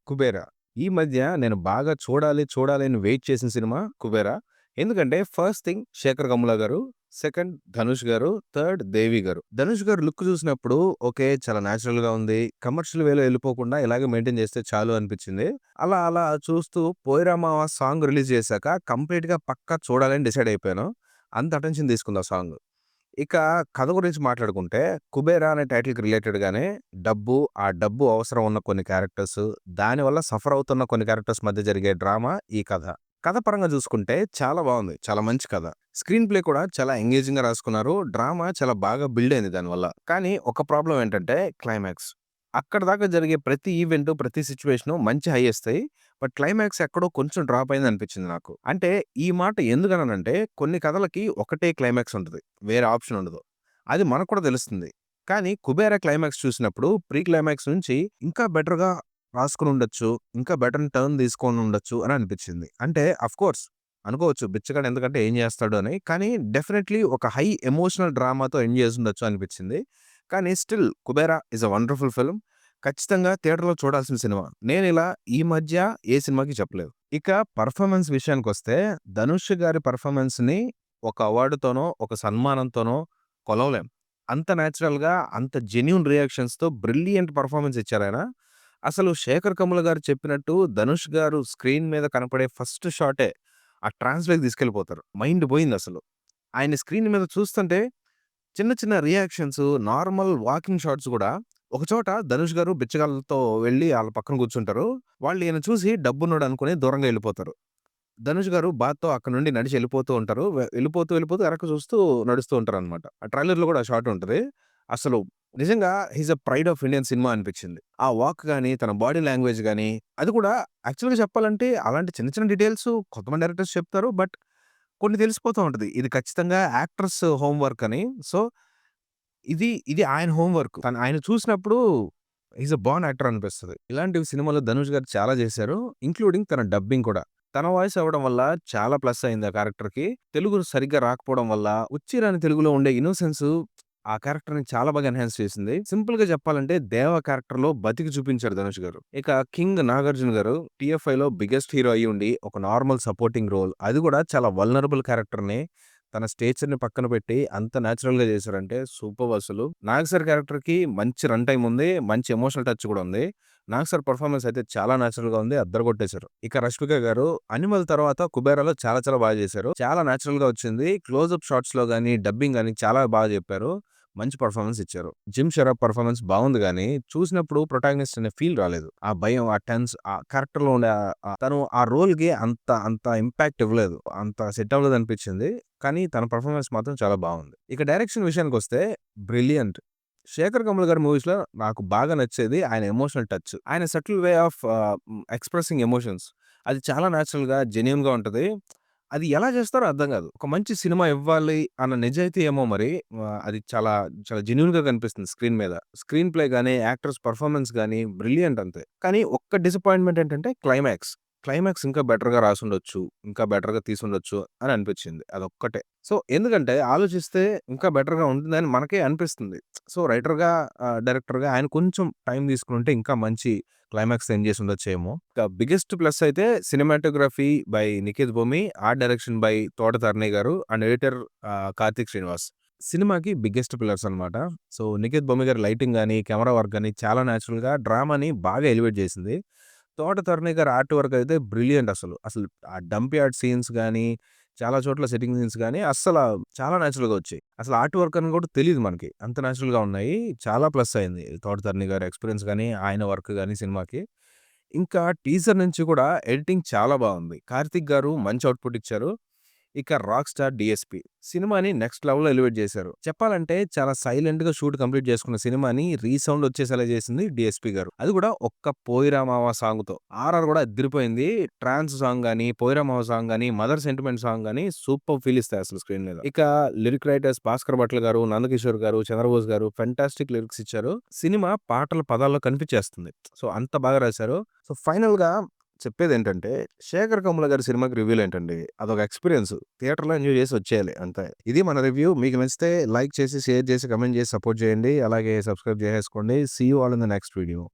'కుబేరా'. ఈ మధ్య నేను బాగా చూడాలి అని వెయిట్ చేసిన సినిమా 'కుబేరా'. ఎందుకంటే ఫస్ట్ థింగ్ 'శేఖర్ కమ్ముల' గారు, సెకండ్ 'ధనుష్' గారు, థర్డ్ 'దేవి' గారు. 'ధనుష్' గారు లుక్ చూసినప్పుడు ఓకే. చాలా నేచురల్‌గా ఉంది. కమర్షియల్ వేలో ఎళ్ళిపోకుండా ఇలాగే మెయింటైన్ చేస్తే చాలు అనిపించింది. అలా చూస్తూ 'పోయిరామావ' సాంగ్ రిలీజ్ చేశాక కంప్లీట్‌గా పక్కా చూడాలని డిసైడ్ అయిపోయాను. అంత అటెన్షన్ తీసుకుంది ఆ సాంగ్. ఇక కథ గురించి మాట్లాడుకుంటే 'కుబేరా' అనే టైటిల్‌కి రిలేటెడ్‌గానే ఆ డబ్బు అవసరం ఉన్న కొన్ని క్యారెక్టర్స్, దానివల్ల సఫర్ అవుతున్న కొన్ని క్యారెక్టర్స్ మధ్య జరిగే డ్రామా ఈ కథ. కథ పరంగా చూసుకుంటే చాలా బావుంది. చాలా మంచి కథ. స్క్రీన్ ప్లే కూడా చాలా ఎంగేజింగ్‌గా రాసుకున్నారు. డ్రామా చాలా బాగా బిల్డ్ అయింది దానివల్ల. కానీ ఒక ప్రాబ్లమ్ ఏంటంటే క్లైమాక్స్. అక్కడిదాకా జరిగే ప్రతి ఈవెంటు, ప్రతి సిట్యుయేషను మంచి హైయేస్తాయి. బట్ క్లైమాక్స్ ఎక్కడో కొంచెం డ్రాప్ అయిందనిపించింది నాకు. అంటే ఈ మాట ఎందుకన్నానంటే కొన్ని కథలకి ఒకటే క్లైమాక్స్ ఉంటది. వేరే ఆప్షన్ ఉండదు. అది మనకు కూడా తెలుస్తుంది. కానీ 'కుబేరా' క్లైమాక్స్ చూసినప్పుడు ప్రీ క్లైమాక్స్ నుంచి ఇంకా బెటర్‌గా రాసుకొనుండొచ్చు. ఇంకా బెటర్ టర్న్ తీసుకొనుండొచ్చు అని అనిపించింది. అంటే ఆఫ్‌కోర్స్ అనుకోవచ్చు బిచ్చగాడు ఎందుకంటే ఏం చేస్తాడు అని. కానీ డెఫినైట్‌లీ ఒక హై ఎమోషనల్ డ్రామాతో ఎండ్ చేసుండొచ్చు అనిపించింది. కానీ still 'Kubera' is a wonderful film. ఖచ్చితంగా థియేటర్‌లో చూడాల్సిన సినిమా. నేనిలా ఈ మధ్య ఏ సినిమాకి చెప్పలేదు. ఇక పెర్ఫార్మన్స్ విషయానికొస్తే 'ధనుష్' గారి పెర్ఫార్మన్స్‌ని ఒక అవార్డ్‌తోనో, ఒక సన్మానంతోనో కొలవలేం. అంత నేచురల్‌గా, అంత జెన్యూన్ రియాక్షన్స్‌తో బ్రిలియంట్ పెర్ఫార్మన్స్ ఇచ్చారాయన. అసలు 'శేఖర్ కమ్ముల' గారు చెప్పినట్టు 'ధనుష్' గారు స్క్రీన్ మీద కనపడే ఫస్ట్ షాటే ఆ ట్రాన్స్‌లోకి తీసుకెళ్ళిపోతారు. మైండ్ పోయిందసలు. ఆయన స్క్రీన్ మీద చూస్తుంటే చిన్న చిన్న రియాక్షన్స్, నార్మల్ వాకింగ్ షాట్స్ గూడా ఒకచోట 'ధనుష్' గారు బిచ్చగాళ్ళతో వెళ్లి ఆళ్ళ పక్కన కూర్చుంటారు. వాళ్ళు ఈయన చూసి డబ్బున్నోడు అనుకుని దూరంగా ఎళ్ళిపోతారు. 'ధనుష్' గారు బాధతో అక్కడి నుండి నడిచి ఎళ్ళిపోతూ ఉంటారు. వెళ్ళిపోతూ వెనక్కి చూస్తూ నడుస్తూ ఉంటారనమాట. ఆ ట్రైలర్‌లో గూడా ఆ షాట్ ఉంటది. అసలు నిజంగా he is a pride of Indian cinema అనిపించింది. ఆ వాక్ గాని, తన బాడీ లాంగ్వేజ్ గాని, అది కూడా యాక్చువల్‌గా చెప్పాలంటే అలాంటి చిన్న చిన్న డీటెయిల్స్ కొంతమంది డైరెక్టర్స్ చెప్తారు. బట్ కొన్ని తెలిసిపోతూ ఉంటది. ఇది ఖచ్చితంగా యాక్టర్స్ హోమ్ వర్క్ అని. సో ఇది ఆయన హోమ్ వర్క్. ఆయన చూసినప్పుడు he is a Born actor అనిపిస్తది. ఇలాంటివి సినిమాలో 'ధనుష్' గారు చాలా చేశారు. ఇంక్లూడింగ్ తన డబ్బింగ్ కూడా. తన వాయిస్ అవ్వడం వల్ల చాలా ప్లస్ అయింది ఆ క్యారెక్టర్‌కి. తెలుగు సరిగ్గా రాకపోవడం వల్ల, ఉచ్చిరాని తెలుగులో ఉండే ఇన్నోసెన్స్ ఆ క్యారెక్టర్‌ని చాలా బాగా ఎన్హాన్స్ చేసింది. సింపుల్‌గా చెప్పాలంటే 'దేవ' క్యారెక్టర్‌లో బతికి చూపించారు 'ధనుష్' గారు. ఇక 'కింగ్' 'నాగార్జున' గారు 'టీఎఫ్ఐలో' బిగ్గెస్ట్ హీరో అయ్యుండి ఒక నార్మల్ సపోర్టింగ్ రోల్ అది కూడా చాలా వల్నరబుల్ క్యారెక్టర్‌ని తన స్టేచర్‌ని పక్కన పెట్టి అంత నేచురల్‌గా చేశారంటే సూపర్బ్ అసలు. 'నాగ్ సార్' క్యారెక్టర్‌కి మంచి రన్ టైమ్ ఉంది. మంచి ఎమోషనల్ టచ్ కూడా ఉంది. 'నాగ్ సార్' పెర్ఫార్మన్స్ అయితే చాలా నేచురల్‌గా ఉంది. అద్దరగొట్టేశారు. ఇక 'రష్మిక' గారు 'అనిమల్' తర్వాత 'కుబేరాలో' చాలా చాలా బాగా చేశారు. చాలా నేచురల్‌గా వచ్చింది. క్లోజప్ షాట్స్‌లో గాని, డబ్బింగ్ గాని చాలా బాగా చెప్పారు. మంచి పెర్ఫార్మన్స్ ఇచ్చారు. 'జిమ్ షెరాఫ్' పెర్ఫార్మన్స్ బావుంది గానీ, చూసినప్పుడు ప్రొటాగనిస్ట్ అనే ఫీల్ రాలేదు. ఆ భయం, ఆ టెన్స్ ఆ క్యారెక్టర్‌లో ఉండే తను ఆ రోల్‌కి అంత ఇంపాక్ట్ ఇవ్వలేదు. అంత సెట్ అవ్వలేదనిపించింది. కానీ తన పెర్ఫార్మన్స్ మాత్రం చాలా బావుంది. ఇక డైరెక్షన్ విషయానికొస్తే బ్రిలియంట్. 'శేఖర్ కమ్ముల' గారి మూవీస్‌లో నాకు బాగా నచ్చేది ఆయన ఎమోషనల్ టచ్. ఆయన subtle way of expressing emotions అది చాలా నేచురల్‌గా, జెన్యూన్‌గా ఉంటది. అది ఎలా చేస్తారో అర్థం కాదు. ఒక మంచి సినిమా ఇవ్వాలి అన్న నిజాయితీ ఏమో మరి అది చాలా జెన్యూన్‌గా కనిపిస్తుంది స్క్రీన్ మీద. స్క్రీన్ ప్లే గాని, యాక్టర్స్ పెర్ఫార్మన్స్ గాని బ్రిలియంట్ అంతే. కానీ ఒక్క డిసప్పాయింట్‌మెంట్ ఏంటంటే క్లైమాక్స్. క్లైమాక్స్ ఇంకా బెటర్‌గా రాసుండొచ్చు. ఇంకా బెటర్‌గా తీసుండొచ్చు అని అనిపించింది. అదొక్కటే. సో, ఎందుకంటే ఆలోచిస్తే ఇంకా బెటర్‌గా ఉంటుందని మనకే అనిపిస్తుంది. సో, డైరెక్టర్‌గా ఆయన కొంచెం టైం తీసుకొనుంటే ఇంకా మంచి క్లైమాక్స్ ఎండ్ చేసుండొచ్చేమో. ఇక బిగ్గెస్ట్ ప్లస్ అయితే cinematography by Nikhith Bhoomi, art direction by తోట తరణి గారు అండ్ ఎడిటర్ కార్తీక్ శ్రీనివాస్. సినిమాకి బిగ్గెస్ట్ పిల్లర్స్ అన్నమాట. సో, నిఖిత్ భూమి గారి లైటింగ్ గాని, కెమెరా వర్క్ గాని చాలా నేచురల్‌గా డ్రామాని బాగా ఎలివేట్ చేసింది. తోట తరణి గారి ఆర్ట్ వర్క్ అయితే బ్రిలియంట్ అసలు. అసలు ఆ డంప్ యార్డ్ సీన్స్ గాని, చాలా చోట్ల సెట్టింగ్ సీన్స్ గాని చాలా నేచురల్‌గా వచ్చాయి. అసలు ఆర్ట్ వర్క్ అని కూడా తెలీదు మనకి. అంత నేచురల్‌గా ఉన్నాయి. చాలా ప్లస్ అయింది. తోట తరణి గారి ఎక్స్‌పీరియన్స్ గాని, ఆయన వర్క్ గాని సినిమాకి. ఇంకా టీజర్ నుంచి కూడా ఎడిటింగ్ చాలా బావుంది. కార్తీక్ గారు మంచి ఔట్‌పుట్ ఇచ్చారు. ఇక 'రాక్ స్టార్ డీఎస్‌పీ' సినిమాని నెక్స్ట్ లెవెల్‌లో ఎలివేట్ చేశారు. చెప్పాలంటే చాలా సైలెంట్‌గా షూట్ కంప్లీట్ చేసుకున్న సినిమాని రీసౌండ్ వచ్చేసేలా చేసింది డీఎస్‌పీ గారు. అది కూడా ఒక్క 'పోయిరా మావ' సాంగ్‌తో. ఆర్ఆర్ కూడా అదిరిపోయింది. ట్రాన్స్ సాంగ్ గాని, 'పోయిరా మావ' సాంగ్ గాని, 'మదర్ సెంటిమెంట్' సాంగ్ గాని సూపర్ ఫీల్ ఇస్తాయి అసలు స్క్రీన్ మీద. ఇక లిరిక్ రైటర్స్ భాస్కర్ భట్ల గారు, నందకిషోర్ గారు, చంద్రబోస్ గారు ఫెంటాస్టిక్ లిరిక్స్ ఇచ్చారు. సినిమా పాటల పదాల్లో కనిపించేస్తుంది. సో, అంత బాగా రాశారు. సో, ఫైనల్‌గా చెప్పేదేంటంటే 'శేఖర్ కమ్ముల' గారి సినిమాకి రివ్యూలేంటండి. అదొక ఎక్స్‌పీరియన్స్. థియేటర్‌లో ఎంజాయ్ చేసి వచ్చేయాలి అంతే. ఇది మన రివ్యూ. మీకు నచ్చితే లైక్ చేసి, షేర్ చేసి, కామెంట్ చేసి సపోర్ట్ చేయండి. అలాగే సబ్స్క్రైబ్ చేసేసుకోండి. See you all in the next video.